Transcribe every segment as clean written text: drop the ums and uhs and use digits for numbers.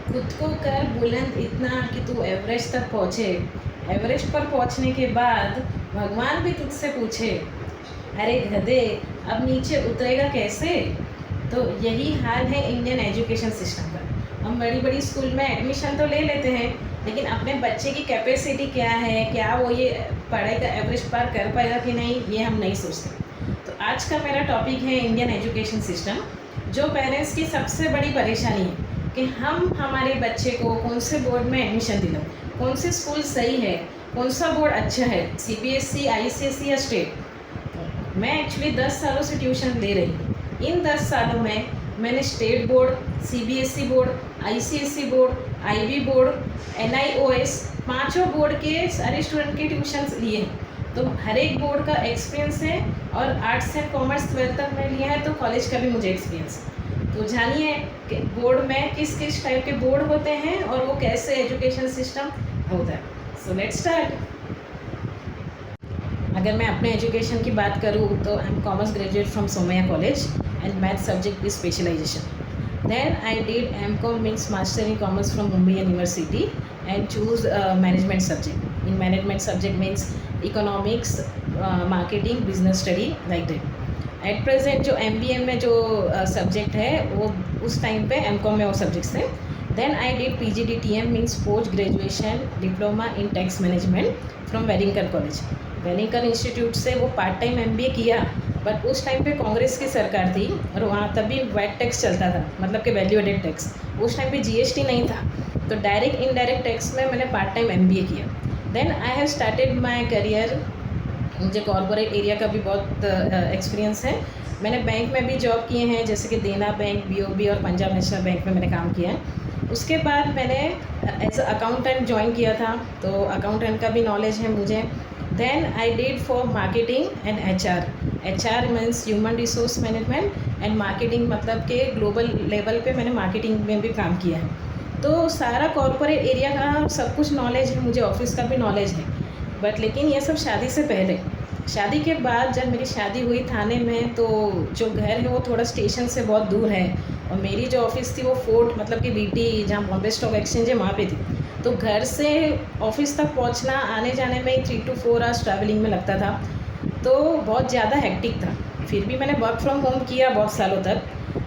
खुद को कर बुलंद इतना कि तू एवरेस्ट तक पहुँचे। एवरेस्ट पर पहुँचने के बाद भगवान भी तुझसे पूछे, अरे गधे अब नीचे उतरेगा कैसे। तो यही हाल है इंडियन एजुकेशन सिस्टम का। हम बड़ी बड़ी स्कूल में एडमिशन तो ले लेते हैं, लेकिन अपने बच्चे की कैपेसिटी क्या है, क्या वो ये पढ़ाई का एवरेज पार कर पाएगा कि नहीं, ये हम नहीं सोचते। तो आज का मेरा टॉपिक है इंडियन एजुकेशन सिस्टम, जो पेरेंट्स की सबसे बड़ी परेशानी है कि हम हमारे बच्चे को कौन से बोर्ड में एडमिशन दिलाएं, कौन से स्कूल सही है, कौन सा बोर्ड अच्छा है, CBSE, ICSE या स्टेट। मैं एक्चुअली 10 सालों से ट्यूशन दे रही हूँ। इन 10 सालों में मैंने state board, CBSE board, ICSE board, IB board, NIOS, पाँचों बोर्ड के सारे स्टूडेंट के ट्यूशन्स लिए हैं। तो हर एक बोर्ड का एक्सपीरियंस है, और आर्ट्स एंड कॉमर्स 12th तक में लिया है, तो कॉलेज का भी मुझे एक्सपीरियंस है। तो जानिए कि बोर्ड में किस किस टाइप के बोर्ड होते हैं और वो कैसे एजुकेशन सिस्टम होता है। So let's start. अगर मैं अपने एजुकेशन की बात करूँ तो I am commerce graduate from Somaiya college and math subject with specialisation. Then I did MCOM means master in commerce from Mumbai university and choose management subject. In management subject means economics, marketing, business study, like that. At present जो MBA में जो subject है वो उस time पे MCOM में वो subjects थे। Then I did PGDTM means post graduation diploma in tax management from Wellington college. Wellington institute से वो पार्ट टाइम MBA किया, बट उस टाइम पे कांग्रेस की सरकार थी और वहाँ तभी वैट टैक्स चलता था, मतलब कि वैल्यू एडेड टैक्स। उस टाइम पे GST नहीं था, तो डायरेक्ट इनडायरेक्ट टैक्स में मैंने पार्ट टाइम MBA किया। Then I have started my career. मुझे कॉर्पोरेट एरिया का भी बहुत एक्सपीरियंस है। मैंने बैंक में भी जॉब किए हैं, जैसे कि देना बैंक, BOB और पंजाब नेशनल बैंक में मैंने काम किया है। उसके बाद मैंने एज अकाउंटेंट ज्वाइन किया था, तो अकाउंटेंट का भी नॉलेज है मुझे। Then I did for marketing and HR means human resource management, and marketing मतलब कि ग्लोबल लेवल पे मैंने मार्केटिंग में भी काम किया है। तो सारा कॉर्पोरेट एरिया का सब कुछ नॉलेज है मुझे, ऑफिस का भी नॉलेज है। बट लेकिन ये सब शादी से पहले। शादी के बाद जब मेरी शादी हुई थाने में, तो जो घर है वो थोड़ा स्टेशन से बहुत दूर है, और मेरी जो ऑफिस थी वो फोर्ट मतलब कि BT, जहाँ बॉम्बे स्टॉक एक्सचेंज है, वहाँ पे थी। तो घर से ऑफिस तक पहुँचना आने जाने में 3 to 4 आवर्स ट्रैवलिंग में लगता था, तो बहुत ज़्यादा हेक्टिक था। फिर भी मैंने वर्क फ्रॉम होम किया बहुत सालों तक,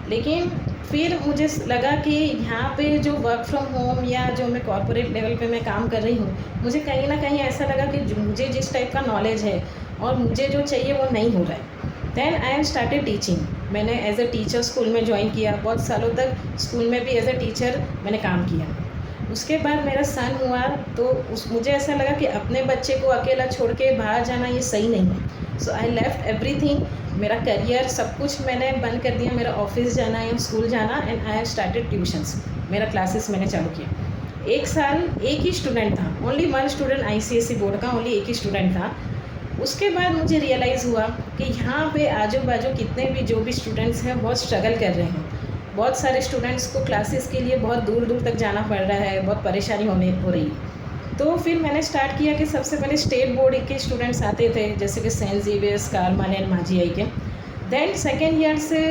लेकिन फिर मुझे लगा कि यहाँ पे जो वर्क फ्रॉम होम या जो मैं कॉर्पोरेट लेवल पे मैं काम कर रही हूँ, मुझे कहीं ना कहीं ऐसा लगा कि मुझे जिस टाइप का नॉलेज है और मुझे जो चाहिए वो नहीं हो रहा है। Then I am started teaching. मैंने एज अ टीचर स्कूल में ज्वाइन किया, बहुत सालों तक स्कूल में भी एज अ टीचर मैंने काम किया। उसके बाद मेरा सन हुआ, तो मुझे ऐसा लगा कि अपने बच्चे को अकेला छोड़ के बाहर जाना ये सही नहीं है। सो आई लेफ्ट एवरीथिंग, मेरा करियर सब कुछ मैंने बंद कर दिया, मेरा ऑफिस जाना या स्कूल जाना, and I have started tuitions. मेरा क्लासेस मैंने चालू किया। एक साल एक ही स्टूडेंट था, ओनली 1 स्टूडेंट, ICSE बोर्ड का ओनली एक ही स्टूडेंट था। उसके बाद मुझे रियलाइज़ हुआ कि यहाँ पे आजू बाजू कितने भी जो भी स्टूडेंट्स हैं बहुत स्ट्रगल कर रहे हैं। बहुत सारे स्टूडेंट्स को क्लासेस के लिए बहुत दूर दूर तक जाना पड़ रहा है, बहुत परेशानी हो रही है। तो फिर मैंने स्टार्ट किया कि सबसे पहले स्टेट बोर्ड के स्टूडेंट्स आते थे, जैसे कि सेंट जेवियर्स, कार्मल एंड माझी आई के। देन सेकेंड ईयर से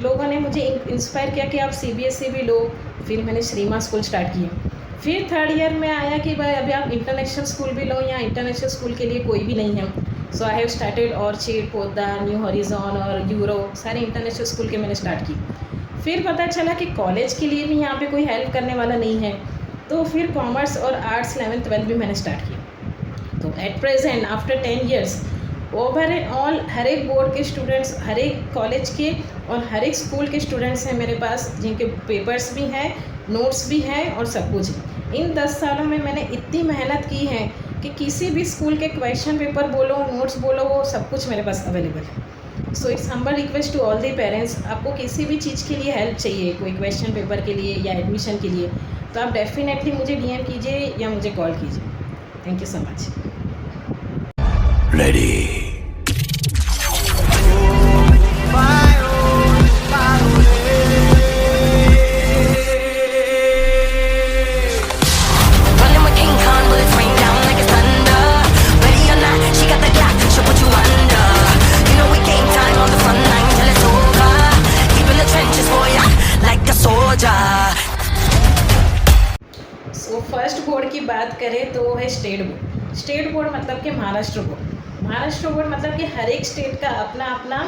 लोगों ने मुझे इंस्पायर किया कि आप CBSE भी लो। फिर मैंने श्रीमा स्कूल स्टार्ट किया। फिर थर्ड ईयर में आया कि भाई अभी आप इंटरनेशनल स्कूल भी लो, या इंटरनेशनल स्कूल के लिए कोई भी नहीं है। So I have started Orchid, Podar, new horizon और यूरो, सारे इंटरनेशनल स्कूल के मैंने स्टार्ट की। फिर पता चला कि कॉलेज के लिए भी यहाँ पे कोई हेल्प करने वाला नहीं है, तो फिर कॉमर्स और आर्ट्स 11th 12th भी मैंने स्टार्ट किया। तो at present after 10 years over and all हर एक बोर्ड के स्टूडेंट्स, हर एक कॉलेज के और हर एक स्कूल के स्टूडेंट्स हैं मेरे पास, जिनके पेपर्स भी हैं, नोट्स भी हैं और सब कुछ है। इन 10 सालों में मैंने इतनी मेहनत की है कि किसी भी स्कूल के क्वेश्चन पेपर बोलो, नोट्स बोलो, वो सब कुछ मेरे पास अवेलेबल है। So it's humble request to all the parents, आपको किसी भी चीज़ के लिए हेल्प चाहिए, कोई क्वेश्चन पेपर के लिए या एडमिशन के लिए, तो आप डेफिनेटली मुझे DM कीजिए या मुझे कॉल कीजिए। Thank you so much. Ready. Board की बात करें तो वो है स्टेट बोर्ड। स्टेट बोर्ड मतलब कि महाराष्ट्र बोर्ड। महाराष्ट्र बोर्ड मतलब कि हर एक स्टेट का अपना अपना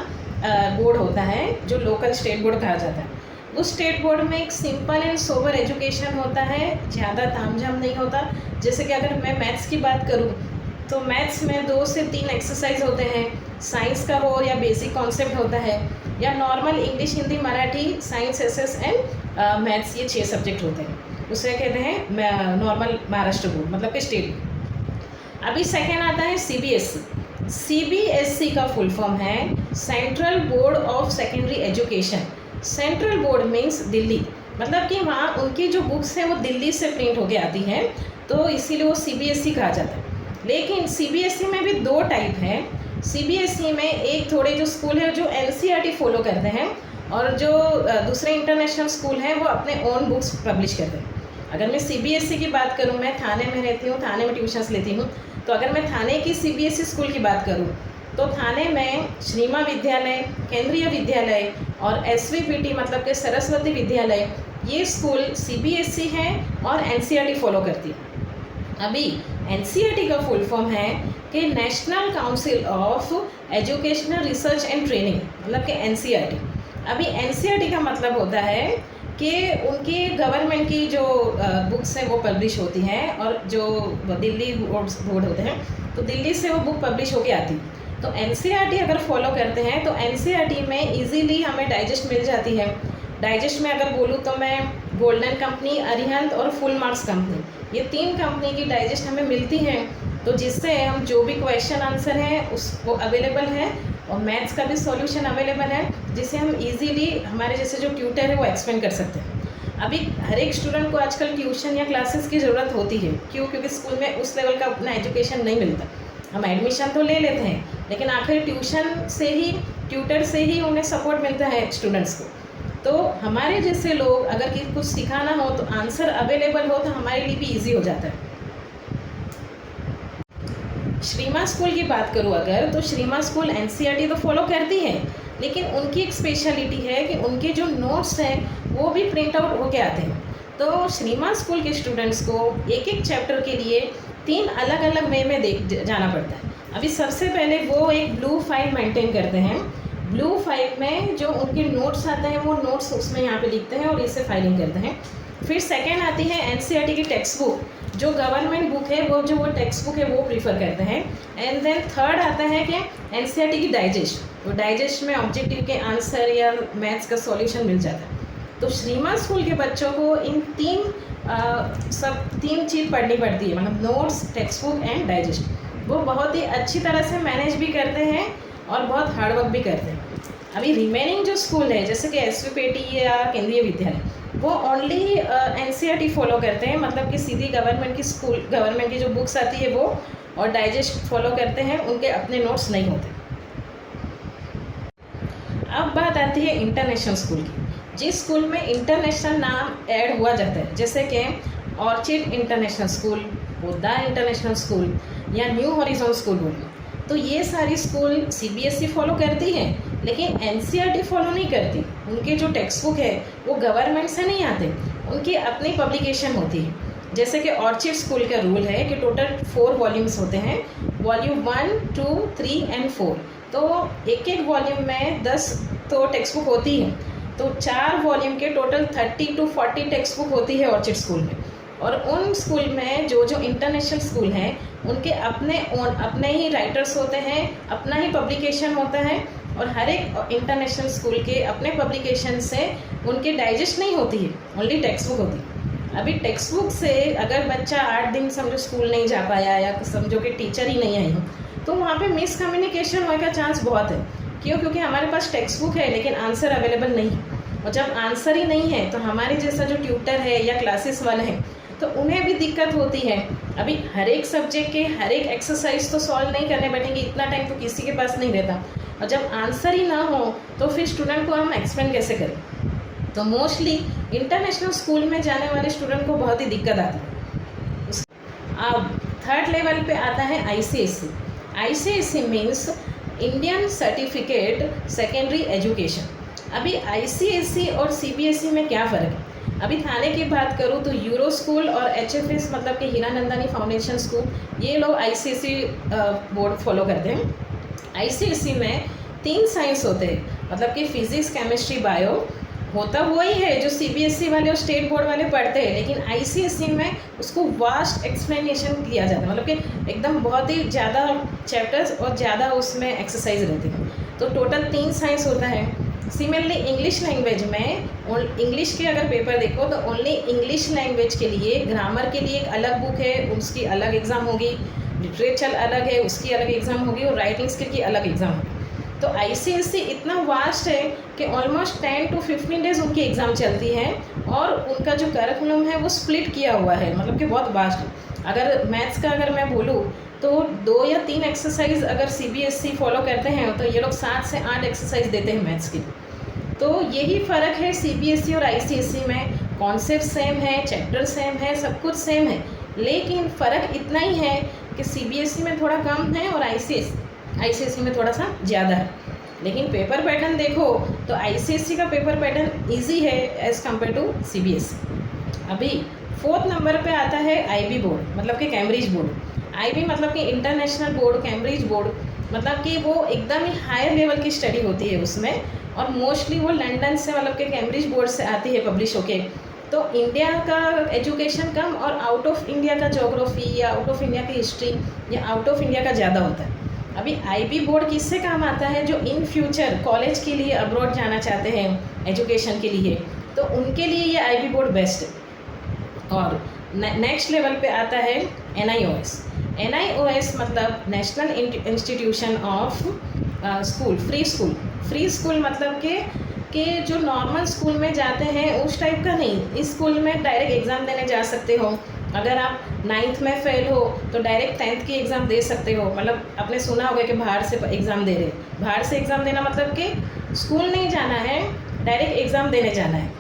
बोर्ड होता है जो लोकल स्टेट बोर्ड कहा जाता है। उस स्टेट बोर्ड में एक सिंपल एंड सोबर एजुकेशन होता है, ज़्यादा तामझाम नहीं होता। जैसे कि अगर मैं मैथ्स की बात करूँ तो मैथ्स में 2 से 3 एक्सरसाइज होते हैं, साइंस का हो या बेसिक कॉन्सेप्ट होता है, या normal English Hindi Marathi science SS and maths, ये 6 सब्जेक्ट होते हैं। उसे कहते हैं नॉर्मल महाराष्ट्र बोर्ड मतलब कि स्टेट बोर्ड। अभी सेकेंड आता है सीबीएसई। सीबीएसई का फुल फॉर्म है central board of secondary education. Central board means Delhi, मतलब कि वहाँ उनकी जो बुक्स हैं वो दिल्ली से प्रिंट होके आती हैं, तो इसीलिए वो सीबीएसई कहा जाता है। लेकिन सीबीएसई में भी 2 टाइप हैं। सीबीएसई में एक थोड़े जो स्कूल है जो एनसीईआरटी फॉलो करते हैं, और जो दूसरे इंटरनेशनल स्कूल हैं वो अपने ओन बुक्स पब्लिश करते हैं। अगर मैं सीबीएसई की बात करूँ, मैं थाने में रहती हूँ, थाने में ट्यूशन्स लेती हूँ, तो अगर मैं थाने की सीबीएसई स्कूल की बात करूँ तो थाने में श्रीमा विद्यालय, केंद्रीय विद्यालय और एसवीपीटी मतलब कि सरस्वती विद्यालय, ये स्कूल सीबीएसई है और एनसीईआरटी फॉलो करती है। अभी एनसीईआरटी का फुल फॉर्म है कि national council of educational research and training, मतलब कि एनसीईआरटी। अभी एनसीईआरटी का मतलब होता है कि उनकी गवर्नमेंट की जो बुक्स हैं वो पब्लिश होती हैं, और जो दिल्ली बोर्ड होते हैं तो दिल्ली से वो बुक पब्लिश होके आती है। तो एनसीईआरटी अगर फॉलो करते हैं तो एनसीईआरटी में इजीली हमें डाइजेस्ट मिल जाती है। डाइजेस्ट में अगर बोलूँ तो मैं गोल्डन कंपनी, अरिहंत और फुल मार्क्स कंपनी, ये 3 कंपनी की डाइजेस्ट हमें मिलती हैं, तो जिससे हम जो भी क्वेश्चन आंसर हैं उसको अवेलेबल है, और मैथ्स का भी सॉल्यूशन अवेलेबल है, जिसे हम इजीली हमारे जैसे जो ट्यूटर है वो एक्सप्लेन कर सकते हैं। अभी हर एक स्टूडेंट को आजकल ट्यूशन या क्लासेस की ज़रूरत होती है। क्यों? क्योंकि स्कूल में उस लेवल का अपना एजुकेशन नहीं मिलता। हम एडमिशन तो ले लेते हैं, लेकिन आखिर ट्यूशन से ही, ट्यूटर से ही उन्हें सपोर्ट मिलता है स्टूडेंट्स को। तो हमारे जैसे लोग अगर कि कुछ सिखाना हो तो आंसर अवेलेबल हो तो हमारे लिए भी इजी हो जाता है। श्रीमा स्कूल की बात करूँ अगर, तो श्रीमा स्कूल एनसीईआरटी तो फॉलो करती है, लेकिन उनकी एक स्पेशलिटी है कि उनके जो नोट्स हैं वो भी प्रिंट आउट होके आते हैं। तो श्रीमा स्कूल के स्टूडेंट्स को एक एक चैप्टर के लिए 3 अलग अलग वे में जाना पड़ता है। अभी सबसे पहले वो एक ब्लू फाइल मेंटेन करते हैं। ब्लू फाइल में जो उनके नोट्स आते हैं वो नोट्स उसमें यहाँ पे लिखते हैं और इसे फाइलिंग करते हैं। फिर सेकेंड आती है एनसीईआरटी की टेक्स्ट बुक, जो गवर्नमेंट बुक है वो टेक्स्ट बुक है वो प्रीफर करते हैं। एंड देन थर्ड आता है कि एनसीईआरटी की डाइजेस्ट, तो डाइजेस्ट में ऑब्जेक्टिव के आंसर या मैथ्स का सॉल्यूशन मिल जाता है। तो श्रीमा स्कूल के बच्चों को इन 3 चीज़ पढ़नी पड़ती है, मतलब notes, text book and digest. वो बहुत ही अच्छी तरह से मैनेज भी करते हैं और बहुत हार्ड वर्क भी करते हैं। अभी रिमेनिंग जो स्कूल है जैसे कि एसवीपीटी या केंद्रीय विद्यालय, वो ओनली एनसीईआरटी फॉलो करते हैं, मतलब कि सीधी गवर्नमेंट की जो बुक्स आती है वो और डाइजेस्ट फॉलो करते हैं, उनके अपने नोट्स नहीं होते। अब बात आती है इंटरनेशनल स्कूल की। जिस स्कूल में इंटरनेशनल नाम ऐड हुआ जाता है, जैसे कि orchid international school, Poddar international school या न्यू हॉरिजॉन स्कूल बोलिए, तो ये सारी स्कूल सीबीएसई फॉलो करती है, लेकिन एनसीईआरटी फॉलो नहीं करती। उनके जो टेक्स्ट बुक है वो गवर्नमेंट से नहीं आते, उनकी अपनी पब्लिकेशन होती है। जैसे कि ऑर्चिड स्कूल का रूल है कि टोटल 4 वॉल्यूम्स होते हैं, वॉल्यूम 1, 2, 3 एंड 4। तो एक एक वॉल्यूम में 10 तो टेक्स्ट बुक होती है, तो 4 वॉल्यूम के टोटल 30 to 40 टेक्स्ट बुक होती है ऑर्चिड स्कूल में। और उन स्कूल में जो इंटरनेशनल स्कूल हैं उनके अपने ही राइटर्स होते हैं, अपना ही पब्लिकेशन होता है, और हर एक इंटरनेशनल स्कूल के अपने पब्लिकेशन से उनकी डाइजेस्ट नहीं होती है, ओनली टेक्स्ट बुक होती है। अभी टेक्स्ट बुक से अगर बच्चा 8 दिन समझो स्कूल नहीं जा पाया या समझो कि टीचर ही नहीं आई हो, तो वहाँ पे मिसकम्युनिकेशन होने का चांस बहुत है। क्यों? क्योंकि हमारे पास टेक्स्ट बुक है लेकिन आंसर अवेलेबल नहीं है, और जब आंसर ही नहीं है तो हमारे जैसा जो ट्यूटर है या क्लासेस वाले हैं तो उन्हें भी दिक्कत होती है। अभी हर एक सब्जेक्ट के हर एक एक्सरसाइज तो सॉल्व नहीं करने बैठेंगे, इतना टाइम तो किसी के पास नहीं रहता, और जब आंसर ही ना हो तो फिर स्टूडेंट को हम एक्सप्लेन कैसे करें। तो मोस्टली इंटरनेशनल स्कूल में जाने वाले स्टूडेंट को बहुत ही दिक्कत आती है। अब थर्ड लेवल पे आता है ICSE. ICSE means Indian certificate secondary education. अभी आईसीएसई और सीबीएसई में क्या फ़र्क है? अभी थाने की बात करूँ तो यूरो स्कूल और HFS मतलब कि हीरानंदानी फाउंडेशन स्कूल, ये लोग ICSE बोर्ड फॉलो करते हैं। ICSE में 3 साइंस होते हैं, मतलब कि फिजिक्स, केमिस्ट्री, बायो। होता वही है जो CBSE वाले और स्टेट बोर्ड वाले पढ़ते हैं, लेकिन ICSE में उसको वास्ट एक्सप्लेनेशन किया जाता है, मतलब कि एकदम बहुत ही ज़्यादा चैप्टर्स और ज़्यादा उसमें एक्सरसाइज रहती है। तो टोटल 3 साइंस होता है। सिमिलरली इंग्लिश लैंग्वेज में, इंग्लिश के अगर पेपर देखो तो ओनली इंग्लिश लैंग्वेज के लिए ग्रामर के लिए एक अलग बुक है, उसकी अलग एग्ज़ाम होगी। लिटरेचर अलग है, उसकी अलग एग्ज़ाम होगी, और राइटिंग स्किल की अलग एग्ज़ाम होगी। तो ICSE इतना वास्ट है कि ऑलमोस्ट 10 to 15 डेज़ उनकी एग्ज़ाम चलती है, और उनका जो करिकुलम है वो स्प्लिट किया हुआ है, मतलब कि बहुत वास्ट है। अगर मैथ्स का अगर मैं बोलूँ तो 2 या 3 एक्सरसाइज अगर CBSE फॉलो करते हैं तो ये लोग 7 से 8 एक्सरसाइज देते हैं मैथ्स की। तो यही फ़र्क है CBSE और ICSE में। कॉन्सेप्ट सेम है, चैप्टर सेम है, सब कुछ सेम है, लेकिन फ़र्क इतना ही है कि CBSE में थोड़ा कम है और ICSE में थोड़ा सा ज़्यादा है। लेकिन पेपर पैटर्न देखो तो ICSE का पेपर पैटर्न इजी है एज़ कम्पेयर टू CBSE। अभी 4th नंबर पे आता है IB बोर्ड, मतलब कि कैम्ब्रिज बोर्ड। IB मतलब कि इंटरनेशनल बोर्ड, कैम्ब्रिज बोर्ड मतलब कि वो एकदम ही हायर लेवल की स्टडी होती है उसमें, और मोस्टली वो लंदन से, मतलब कि कैम्ब्रिज बोर्ड से आती है पब्लिश होके। तो इंडिया का एजुकेशन कम और आउट ऑफ इंडिया का ज्योग्राफी या आउट ऑफ इंडिया की हिस्ट्री या आउट ऑफ इंडिया का ज़्यादा होता है। अभी IB बोर्ड किससे काम आता है? जो इन फ्यूचर कॉलेज के लिए अब्रॉड जाना चाहते हैं एजुकेशन के लिए, तो उनके लिए ये IB बोर्ड बेस्ट है। और नेक्स्ट लेवल पे आता है NIOS। NIOS मतलब national institution of school, free school मतलब कि जो नॉर्मल स्कूल में जाते हैं उस टाइप का नहीं। इस स्कूल में डायरेक्ट एग्ज़ाम देने जा सकते हो। अगर आप 9th में फेल हो तो डायरेक्ट 10th की एग्ज़ाम दे सकते हो। मतलब आपने सुना होगा कि बाहर से एग्ज़ाम दे रहे, बाहर से एग्ज़ाम देना मतलब कि स्कूल नहीं जाना है, डायरेक्ट एग्ज़ाम देने जाना है।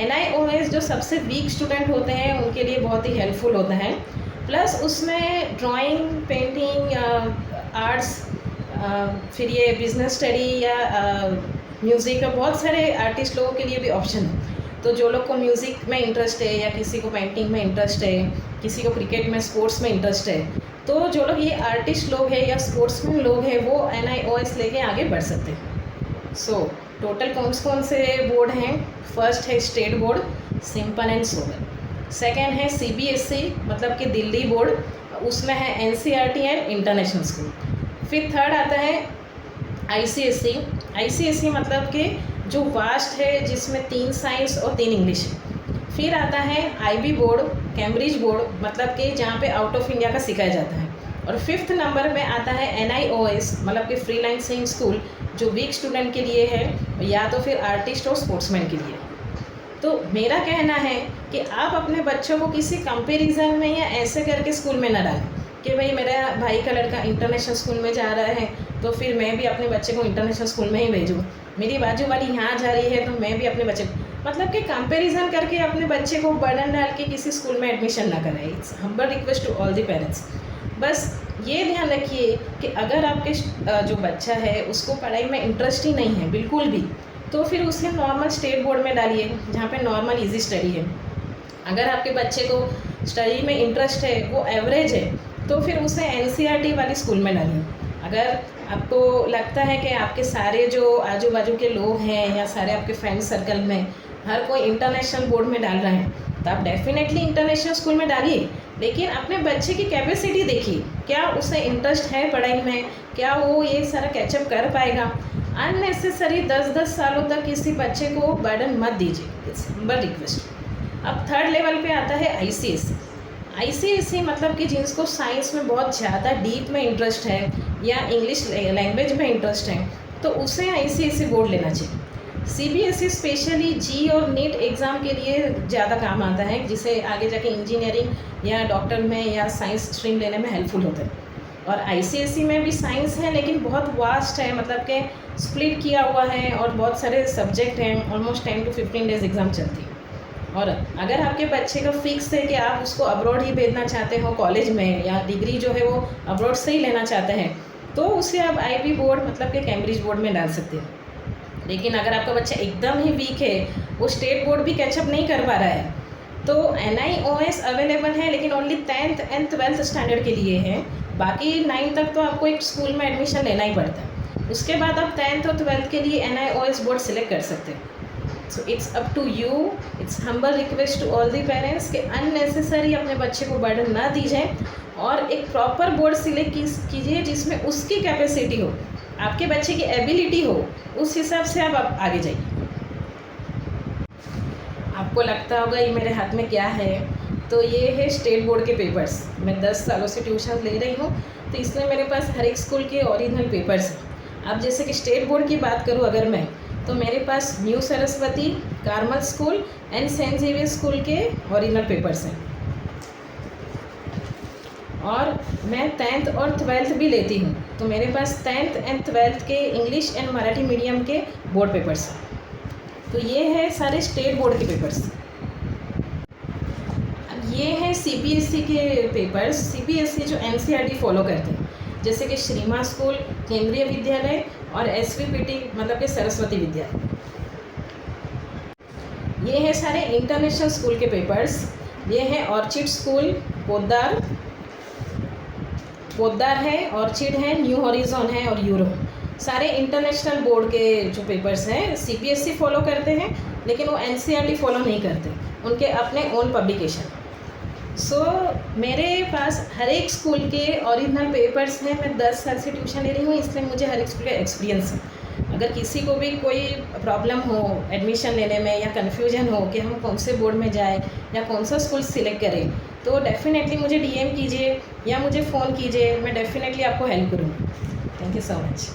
NIOS जो सबसे वीक स्टूडेंट होते हैं उनके लिए बहुत ही हेल्पफुल होता है। प्लस उसमें ड्राइंग, पेंटिंग, आर्ट्स, फिर ये बिजनेस स्टडी या म्यूज़िक का बहुत सारे आर्टिस्ट लोगों के लिए भी ऑप्शन है। तो जो लोग को म्यूज़िक में इंटरेस्ट है, या किसी को पेंटिंग में इंटरेस्ट है, किसी को क्रिकेट में, स्पोर्ट्स में इंटरेस्ट है, तो जो लोग ये आर्टिस्ट लोग हैं या स्पोर्ट्समैन लोग हैं वो NIOS लेके आगे बढ़ सकते हैं। सो टोटल कौन से बोर्ड हैं? फर्स्ट है state board, simple and sober. Second है CBSE मतलब कि दिल्ली बोर्ड, उसमें है NCERT एंड इंटरनेशनल स्कूल। फिर थर्ड आता है ICSE मतलब कि जो वास्ट है, जिसमें 3 साइंस और 3 इंग्लिश है। फिर आता है IB बोर्ड, कैम्ब्रिज बोर्ड मतलब कि जहाँ पे आउट ऑफ इंडिया का सिखाया जाता है। और 5th नंबर में आता है NIOS मतलब कि फ्रीलांसिंग स्कूल, जो वीक स्टूडेंट के लिए है, या तो फिर आर्टिस्ट और स्पोर्ट्समैन के लिए। तो मेरा कहना है कि आप अपने बच्चों को किसी कंपैरिजन में या ऐसे करके स्कूल में न डालें कि भाई मेरा भाई का लड़का इंटरनेशनल स्कूल में जा रहा है तो फिर मैं भी अपने बच्चे को इंटरनेशनल स्कूल में ही भेजूँ, मेरी बाजू वाली यहाँ जा रही है तो मैं भी अपने बच्चे, मतलब कि कंपैरिजन करके अपने बच्चे को बर्डन डाल के किसी स्कूल में एडमिशन ना कराएं। It's humble request to all the parents. बस ये ध्यान रखिए कि अगर आपके जो बच्चा है उसको पढ़ाई में इंटरेस्ट ही नहीं है बिल्कुल भी, तो फिर उसे नॉर्मल स्टेट बोर्ड में डालिए जहाँ पे नॉर्मल इजी स्टडी है। अगर आपके बच्चे को स्टडी में इंटरेस्ट है, वो एवरेज है, तो फिर उसे NCERT वाली स्कूल में डालिए। अगर आपको लगता है कि आपके सारे जो आजू बाजू के लोग हैं या सारे आपके फ्रेंड सर्कल में हर कोई इंटरनेशनल बोर्ड में डाल रहे हैं, तो आप डेफिनेटली इंटरनेशनल स्कूल में डालिए। लेकिन अपने बच्चे की कैपेसिटी देखिए, क्या उसे इंटरेस्ट है पढ़ाई में, क्या वो ये सारा कैचअप कर पाएगा। अननेसेसरी 10-10 सालों तक किसी बच्चे को बर्डन मत दीजिए, इट्स हम्बल रिक्वेस्ट। अब थर्ड लेवल पे आता है ICSE मतलब कि जिसको साइंस में बहुत ज़्यादा डीप में इंटरेस्ट है या इंग्लिश लैंग्वेज में इंटरेस्ट है, तो उसे ICSE बोर्ड लेना चाहिए। CBSE स्पेशली जी और नीट एग्ज़ाम के लिए ज़्यादा काम आता है, जिसे आगे जाके इंजीनियरिंग या डॉक्टर में या साइंस स्ट्रीम लेने में हेल्पफुल होता है। और ICSE में भी साइंस है लेकिन बहुत वास्ट है, मतलब कि स्प्लिट किया हुआ है और बहुत सारे सब्जेक्ट हैं। ऑलमोस्ट 10 to 15 डेज़ एग्ज़ाम चलती है। और अगर आपके बच्चे का फिक्स है कि आप उसको अब्रॉड ही भेजना चाहते हो कॉलेज में, या डिग्री जो है वो अब्रॉड से ही लेना चाहते हैं, तो उसे आप IB बोर्ड मतलब कि कैम्ब्रिज बोर्ड में डाल सकते हैं। लेकिन अगर आपका बच्चा एकदम ही वीक है, वो स्टेट बोर्ड भी कैचअप नहीं कर पा रहा है, तो NIOS अवेलेबल है, लेकिन only 10th and 12th standard के लिए है। बाकी 9 तक तो आपको एक स्कूल में एडमिशन लेना ही पड़ता है। उसके बाद आप 10th और 12th के लिए NIOS बोर्ड सिलेक्ट कर सकते हैं। So it's up to you, it's humble request to all the parents कि अननेसेसरी अपने बच्चे को बर्डन ना दीजिए और एक प्रॉपर बोर्ड सिलेक्ट कीजिए जिसमें उसकी कैपेसिटी हो, आपके बच्चे की एबिलिटी हो, उस हिसाब से आप आगे जाइए। आपको लगता होगा ये मेरे हाथ में क्या है, तो ये है स्टेट बोर्ड के पेपर्स। मैं 10 सालों से ट्यूशन ले रही हूँ, तो इसलिए मेरे पास हर एक स्कूल के ओरिजिनल पेपर्स हैं। अब जैसे कि स्टेट बोर्ड की बात करूँ अगर मैं, तो मेरे पास new Saraswati, Carmel school and saint Xavier school के ओरिजिनल पेपर्स हैं। और मैं 10th और 12th भी लेती हूँ, तो मेरे पास 10th एंड 12th के इंग्लिश एंड मराठी मीडियम के बोर्ड पेपर्स हैं। तो ये है सारे स्टेट बोर्ड के पेपर्स। अब ये है CBSE के पेपर्स। CBSE जो NCERT फॉलो करते हैं, जैसे कि श्रीमा स्कूल, केंद्रीय विद्यालय और SVPT मतलब कि सरस्वती विद्यालय। ये है सारे इंटरनेशनल स्कूल के पेपर्स। ये है ऑर्चिड स्कूल, पोद्दार है, ऑर्चिड है, न्यू हॉरिजॉन है और यूरो। सारे इंटरनेशनल बोर्ड के जो पेपर्स हैं CBSE फॉलो करते हैं, लेकिन वो NCERT फॉलो नहीं करते, उनके अपने ओन पब्लिकेशन। मेरे पास हर एक स्कूल के ओरिजिनल पेपर्स हैं। मैं 10 साल से ट्यूशन ले रही हूँ, इसलिए मुझे हर एक स्कूल का एक्सपीरियंस है। अगर किसी को भी कोई प्रॉब्लम हो एडमिशन लेने में या कन्फ्यूजन हो कि हम कौन से बोर्ड में जाएं या कौन सा स्कूल सिलेक्ट करें, तो डेफ़िनेटली मुझे DM कीजिए या मुझे फ़ोन कीजिए, मैं डेफ़िनेटली आपको हेल्प करूँगी। Thank you so much.